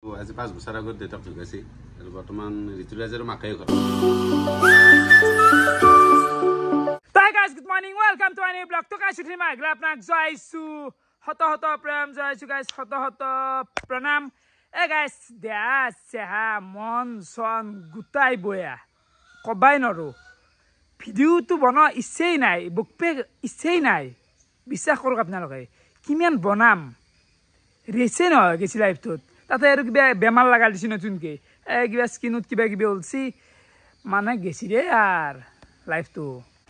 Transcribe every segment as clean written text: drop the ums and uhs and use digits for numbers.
আজি 5 বছৰ আগত দেউতাক ঢুকাইছে আৰু বৰ্তমান ঋতুৰাজৰ মাকাই ঘৰ। Hi guys, good morning. Welcome to a new vlog. To guys, today my glad nak joisu. Hoto pram joisu guys. Hoto pranam. Hey guys, dia seha monson gutai boya. Kobai noru. Video tu bana isei nai. Bukpe isei nai. Bisa korok apna logai. Kimian bonam. Rese no gesi live tut. Tata eru kiba bemal lagal disi notunke. Kiba skinut kiba olsi. Mana gesi de yar live tu.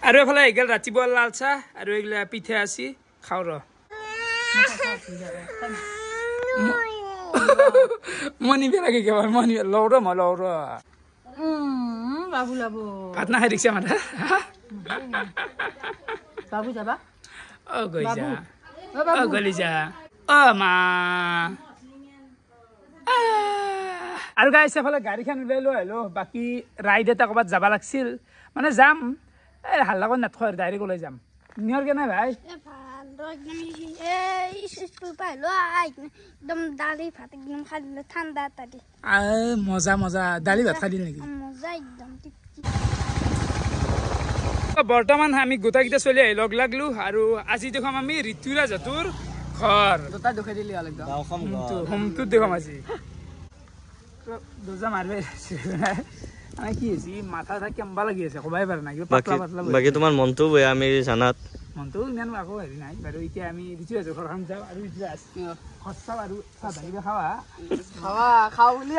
আৰু এফালে equal ৰাতিপুৱা লাল চাহ আৰু এগলা পিঠা আছে খাও ৰ মনি বেলাকে কেবাৰ মনি লৌৰ ম লৌৰ বাবু লাবো ভাত না খাই দিছে মাথা বাবু যাবা ও গই যা ও গলি যা ও মা আৰু গাইছ এফালে গাড়ীখন উলাই লৈ আহিলো বাকি ৰাইড এটা ক'বাত যাব লাগছিল মানে যাম হাল্লা করে নাথ ডাইরেক্ট ওলাই যাম নিয়র কেন ভাই মজা মজা দালি ভাত খাই নাকি বর্তমান আমি গোটাকেইটা চলি আহি লগ লাগলো আৰু আজি দেখুৱাম আমি ঋতুৰাজ হতুৰ ঘৰ দুটা দেখাই দিলি হোমটো দেখাম আজি দুজা মাৰবে কি হৈছে মাথা কেম্বা লাগি আছে কবাই পাৰা নাই পাতলা পাতলা বাকি তোমাৰ মনটো বেয়া আমি জানাত মনটো ইমান আকৌ হেৰি নাই বাৰু এতিয়া আমি ঋতুৰাজৰ ঘৰখন যাওঁ আৰু ঋতুৰাজ খৰচা আৰু সাধাৰিব খাওঁ বুলি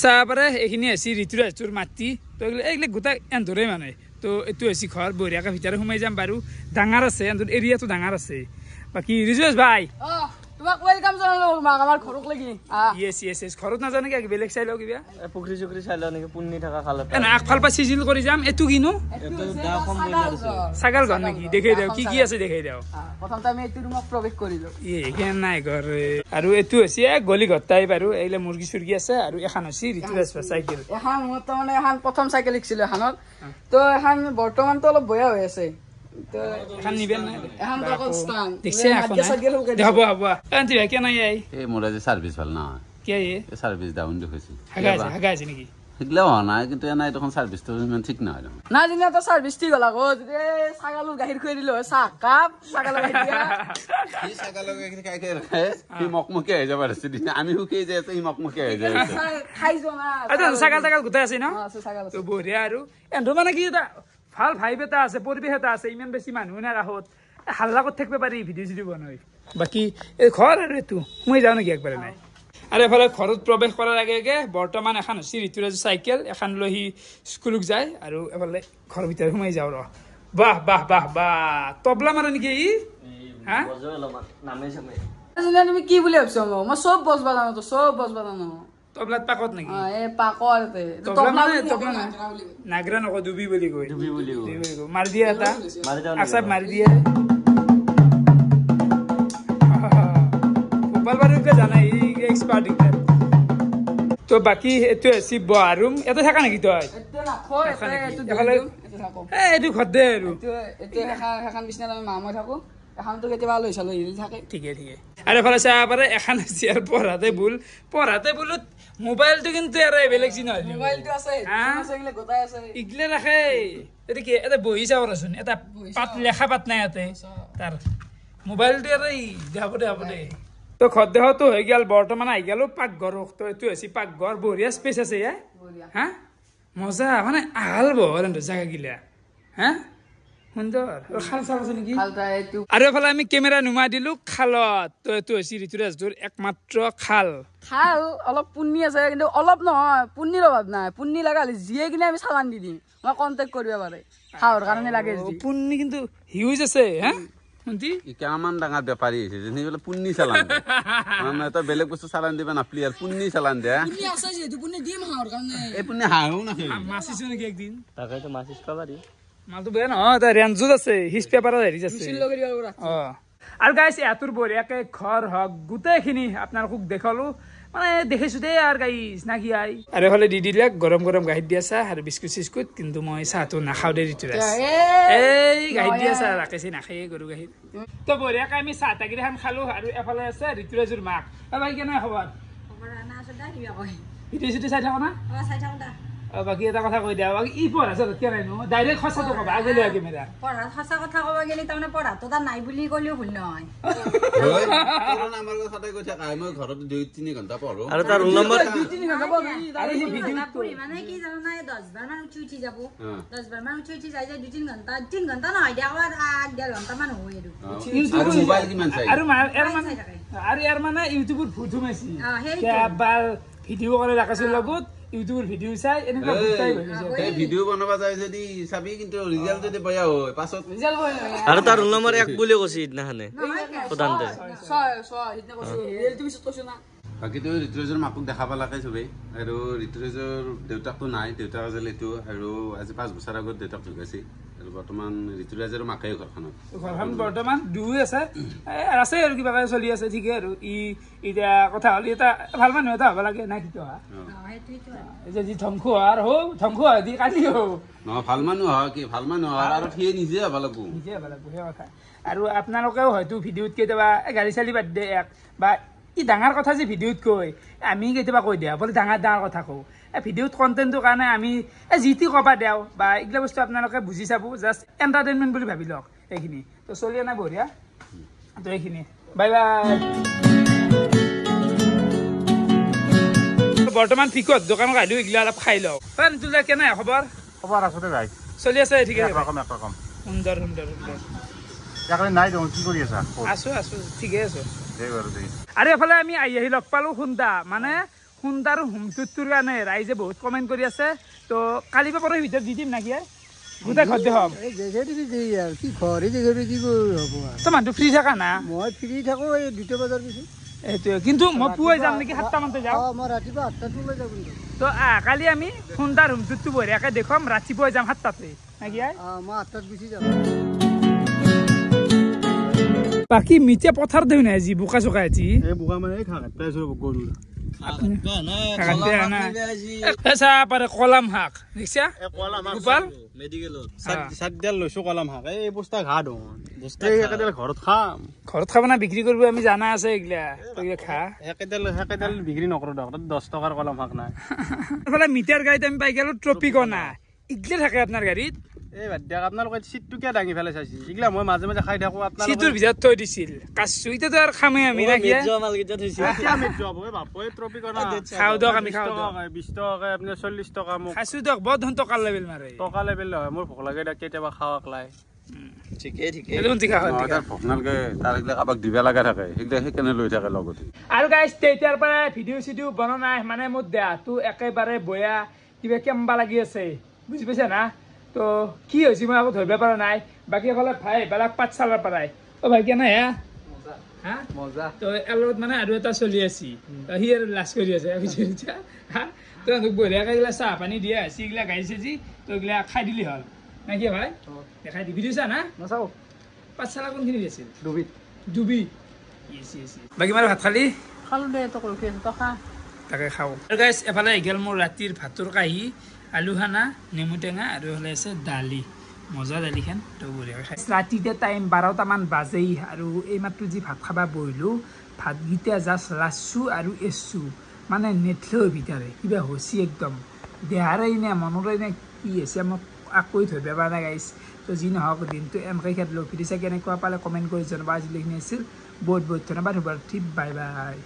চাহপাৰে এইখিনি আছে ঋতুৰাজটোৰ মাটি তো এইবিলাক গোটাই এন্ধৰে মানে তো এইটো হৈছে ঘৰ বঢ়িয়াকৈ ভিতৰত সোমাই যাম বাৰু ডাঙৰ আছে এন্ধৰ এৰিয়াটো ডাঙৰ আছে বাকী ঋতুৰাজ ভাই তোমাক ওয়েলকাম জানালো আমাৰ ঘৰক লাগি ইয়েস ঘৰত নাজানে কি বেলেগ চাই লও কিবা পুখুৰী চুখুৰী চাই লও নেকি পুন্নি থকা খালে না আগফাল পা সিজিল কৰি যাম এটু কিনো ছাগল ঘৰ নেকি দেখাই দাও কি আছে দেখাই দাও প্ৰথমতে আমি এটু ৰুমত প্ৰৱেশ কৰিলো কেন নাই ঘৰ আৰু এটু আছে গলি ঘৰটাই বাৰু এইলে মুৰ্গী সুৰ্গী আছে আৰু এখন আছে ঋতুৰাজ চাইকেল এখন মানে এখন প্ৰথম চাইকেল লিখছিল এখনত তো এখন বৰ্তমান তো অলপ বয়া হৈ আছে এখন নিবেন না এখন কল স্থান দেখছে এখন হ'ব আন্টি ভাই কেন আই এই মোর আজি সার্ভিস ভাল না কে এই সার্ভিস ডাউন দেখেছি হাগা আছে নাকি এগুলা না কিন্তু এনাই তখন সার্ভিস তো ইমান ঠিক না হলো না দিনা তো সার্ভিস ঠিক হল গো যে ছাগলৰ গাখীৰ খুৱাই দিলো চাহ কাপ ছাগলৰ গাখীৰ দিয়া এই ছাগলৰ গাখীৰ খাই খাই কি মকমকে হৈ যাব আছে আমি হুকে যে আছে এই মকমকে হৈ যায় খাই জনা আচ্ছা ছাগল গোটাই আছে ন আছে ছাগল তো বঢ়িয়া আৰু এন্ধৰ মানে কি ভাল ভাইব এটা আছে পৰিবেশ এটা আছে ইমান বেছি মানুহ না ৰাহত হাল্লা কৰি থাকিব পাৰি ভিডিঅ' চিডিঅ' বনাই বাকী এই ঘৰ আৰু এইটো সোমাই যাওঁ নেকি একবাৰে নাই আৰু এফালে ঘৰত প্ৰৱেশ কৰাৰ আগে আগে বৰ্তমান এখন হৈছে ঋতুৰাজ চাইকেল এখন লৈ সি স্কুলক যায় আৰু এফালে ঘৰৰ ভিতৰত সোমাই যাওঁ ৰ বাহ বাহ বাহ বাহ তবলা মাৰে নেকি ই হা তুমি কি বুলি ভাবিছ মই চব বজবা জানো তো চব বজবা জানো তবলাত পাকত নেকি এই পাকতে তবলা নাগৰা নকয় ডুবি বুলি কয় মাৰি দিয়া এটা আচাপ মাৰি দিয়ে গোপাল বাৰুকে জানাই এক্সপাৰ্ট তো বাকী এইটো আছে বহা ৰুম ইয়াতে থাকা নেকি তই এইটো ঘৰ দে আৰু এখন বিচনাত আমি মামা থাকো এখনতো কেতিয়াবা লৈ চালো হিলি থাকে ঠিকে আৰু এফালে চাব পাৰে এখন চেয়াৰ পঢ়াতে বোলো মোবাইলটো কিন্তু আৰু বেলেগ চিন হয় মোবাইলটো আছে আছে গোটাই আছে ইগলে ৰাখে এটা কি এটা বহি চাব ৰচোন এটা পাত লেখা পাত নাই ইয়াতে তাৰ মোবাইলটো আৰু দেখাব দে তো ঘৰ দেহতো হৈ গেল বৰ্তমান আহি গেলো পাকঘৰ তো এইটো হৈছে পাকঘৰ বঢ়িয়া স্পেচ আছে হা মজা মানে আহাল বহল জাগা গিলা হা সুন্দৰ খাল চাব আছে নেকি আৰু এফালে আমি কেমেৰা নুমাই দিলো খালত তো এইটো হৈছে ঋতুৰাজটোৰ একমাত্ৰ খাল অলপ পুণ্যি আছে কিন্তু অলপ নহয় পুণ্যিৰ অভাৱ নাই পুণ্যি লগা হলে যিয়ে কিনে আমি চালান দি দিম মই কণ্টেক্ট কৰিব পাৰে খাওয়াৰ কাৰণে লাগে পুণ্যি কিন্তু হিউজ আছে হা শুনতি কেমান ডাঙৰ বেপাৰী হৈছে যেনি বলে পুন্নি চালান মানে এটা বেলেগ বস্তু চালান দিবা না প্লেয়ার পুন্নি চালান দে পুণ্যি আছে যেহেতু পুণ্যি দিম খাওয়ার কাৰণে এই পুন্নি হাও না মাছিছো নেকি একদিন তাকেতো মাছিছ পাৰি মালটো বেয়া নহয় এটা ৰেঞ্জত আছে হিচ পেপাৰত হেৰি আছে আৰু গাইছ ইয়াতোৰ বঢ়িয়াকে ঘৰ হওক গোটেইখিনি আপোনালোকক দেখালো মানে দেখিছো দেই আৰু গাইছ না কি আই আৰু হ'লে দি দিলে গৰম গৰম গাখীৰ দিয়া চাহ আৰু বিস্কুট চিস্কুট কিন্তু মই চাহটো নাখাওঁ দেই ঋতুৰাজ এই গাখীৰ দিয়া চাহ ৰাখেছি নাখায়ে গৰু গাখীৰ তো বঢ়িয়াকে আমি চাহ তাগিৰিখন খালো আৰু এফালে আছে ঋতুৰাজৰ মাক ভাই কেনে খবৰ ভিডিঅ' চিডিঅ' চাই থাকো না বাকী এটা কথা কৈ দিয়া বাকী ই পঢ়া চঢ়া কিয় নাই নো ডাইৰেক্ট সঁচাটো ক'বা আগলৈ কেমেৰা পঢ়াত সঁচা কথা ক'ব গ'লে তাৰমানে পঢ়াটো তাৰ নাই বুলি ক'লেও ভুল নহয় আমাৰ সদায় কৈ থাকা মই ঘৰত 2-3 ঘণ্টা পঢ়ো আৰু তাৰ ৰোল নম্বৰ আৰু সি ভিডিঅ'ত পঢ়ি মানে কি জানা 10 বাৰ মান উঠি যাব 10 বাৰ মান উঠি যাই 2-3 ঘণ্টা 3 ঘণ্টা নহয় দিয়া আৰু 1.5 ঘণ্টা মান হয় আৰু মোবাইল কিমান চাই আৰু ইয়াৰ মানে ইউটিউবত ভূত সোমাইছি এবাৰ ভিডিঅ' কৰি ৰাখিছিল লগত ইউটিউবৰ ভিডিঅ' চাই এনেকুৱা ভূতাই হৈ গৈছে এই ভিডিঅ' বনাব যায় যদি চাবি কিন্তু ৰিজাল্ট যদি বেয়া হয় পাছত আৰু তাৰ ৰোল নম্বৰ 1 বুলি কৈছে সিদিনাখনে সোধানতে বাকীতো ঋতুৰাজৰ মাকক দেখা পালাকে চবেই আৰু ঋতুৰাজৰ দেউতাকটো নাই দেউতাক আছিল এইটো আৰু আজি 5 বছৰ আগত দেউতাক ঢুকাইছিল আৰু বৰ্তমান ঋতুৰাজৰ মাকেই ঘৰখনত ঘৰখন বৰ্তমান দুই আছে আছে আৰু কিবা চলি আছে ঠিকে আৰু এতিয়া কথা হ'ল এটা ভাল মানুহ এটা হ'ব লাগে না কি কোৱা এতিয়া যি ধ্বংস হোৱাৰ ধ্বংস হয় দি কালি নহয় ভাল মানুহ হয় কি ভাল মানুহ হয় আৰু সিয়ে নিজে হ'ব লাগিব নিজে হ'ব লাগিব সেই কথা আৰু আপোনালোকেও হয়তো ভিডিঅ'ত কেতিয়াবা গাড়ী চালি বাদ দে বা ই ডাঙৰ কথা যে ভিডিঅ'ত কয় আমি কেতিয়াবা কৈ দিয়া বোলে ডাঙৰ কথা কওঁ ভিডিঅ'ত কণ্টেণ্টটোৰ কাৰণে আমি যি টি ক'বা দিওঁ বা এইগিলা বস্তু আপোনালোকে বুজি চাব জাষ্ট এণ্টাৰটেইনমেণ্ট বুলি ভাবি লওক এইখিনি তো চলি নাই বঢ়িয়া তো এইখিনি বাই বাই বৰ্তমান পিকত দোকানত আহিলো এইগিলা অলপ খাই লওঁ তোলা কেনে খবৰ খবৰ আছো দে ভাই চলি আছে ঠিকে একৰকম সুন্দৰ সুন্দৰ সুন্দৰ একলে নাই দেখোন কি কৰি আছা আছো ঠিকে আছো দেই বাৰু দেই আৰু এফালে আমি আহি লগ পালো সুন্দা মানে সুন্দাৰ হোমটোৰ কাৰণে ৰাইজে বহুত কমেণ্ট কৰি আছে তো কালি বা পৰৰ ভিতৰত দি দিম নাকি গোটেই ঘৰত দেখাম তো মানুহটো ফ্ৰী থাকা না মই ফ্ৰী থাকো এই 2টা বজাৰ পিছত এইটোৱে কিন্তু মই পুৱাই যাম নেকি 7টা মানতে যাওঁ মই ৰাতিপুৱা 8টাত ওলাই যাম তো কালি আমি সুন্দাৰ হোমটোটো বঢ়িয়াকে দেখুৱাম ৰাতিপুৱাই যাম 7টাতে নাকি মই 8টাত গুচি যাম বাকী মিঠে পথাৰ দেউ নাই আজি বোকা চোকা আজি এই বুকা মানে খাগাত পাইছো গৰু কলাম শাক দেখিছা গোপাল চাকডাল লৈছো কলাম শাক এই বস্তা ঘা দওঁ একেডাল ঘৰত খাম ঘৰত খাব না বিক্ৰী কৰিব আমি জানা আছে এইগিলা খা একেডাল বিক্ৰী নকৰো দক 10 টকাৰ কলম শাক নাই এইফালে মিটাৰ গাড়ীত আমি পাই গেলো ট্ৰপিকনা ইগলে থাকে আপোনাৰ গাড়ীত এই বাদ দিয়ক আপোনালোকে চিটটো কিয় দাঙি পেলাই চাইছি এইগিলা মই মাজে মাজে খাই থাকো আপোনালোকে চিটৰ ভিতৰত থৈ দিছিল কাচু এতিয়াতো আৰু খামেই আমি না কি খাওঁ দিয়ক আমি খাওঁ 20 টকা আপুনি 40 টকা মোক খাইছো দিয়ক বৰ ধন টকা লেভেল মাৰে টকা লেভেল হয় মোৰ ভোক লাগে কেতিয়াবা খাওয়াক লাই আৰু গাইজ তেতিয়াৰ পৰা ভিডিঅ' চিডিঅ' বনোৱা নাই মানে মোৰ দেহাটো একেবাৰে বয়া কিবা কেম্বা লাগি আছে বুজি পাইছা না তো কি হৈছে মই আকৌ ধৰিব পৰা নাই বাকী ক'লে ভাই বেলেগ পাঠশালাৰ পৰাই ভাই কেনে হা মজা তো এলত মানে আৰু এটা চলি আছে সি আৰু লাজ কৰি আছে তো বঢ়িয়াকে এইগিলা চাহ পানী দিয়া আছে এইগিলা গাইছে যি তো এইগিলা খাই দিলি হ'ল না কি ভাই দেখাই দিবি দিছা না নাচাও পাঠশালা কোনখিনি আছিল ডুবি বাকী মাৰ ভাত খালি খালো দে তোক ৰখি আছো তই খা তাকে খাওঁ আৰু গাইছ এফালে গেল মোৰ ৰাতিৰ ভাতৰ কাঁহী আলু খানা নেমু টেঙা আৰু হ'লে আছে দালি মজা দালিখন তো বঢ়িয়াকৈ খাই ৰাতিতে টাইম 12টামান বাজেই আৰু এইমাত্ৰ যি ভাত খাবা বহিলোঁ ভাতকেইটা জাষ্ট লাচছোঁ আৰু এচছোঁ মানে নেথলেও ভিতৰে কিবা হৈছি একদম দেহাৰে নে মনৰে নে কি হৈছে মোক আকৌ ধৰিব পৰা নাই গাইছ তো যি নহওক দিনটো এনেকৈ খেলিলোঁ ভিডিঅ' চাই কেনেকুৱা পালে কমেণ্ট কৰি জনাবা আজিলৈকে আছিল বহুত বহুত ধন্যবাদ বাই বাই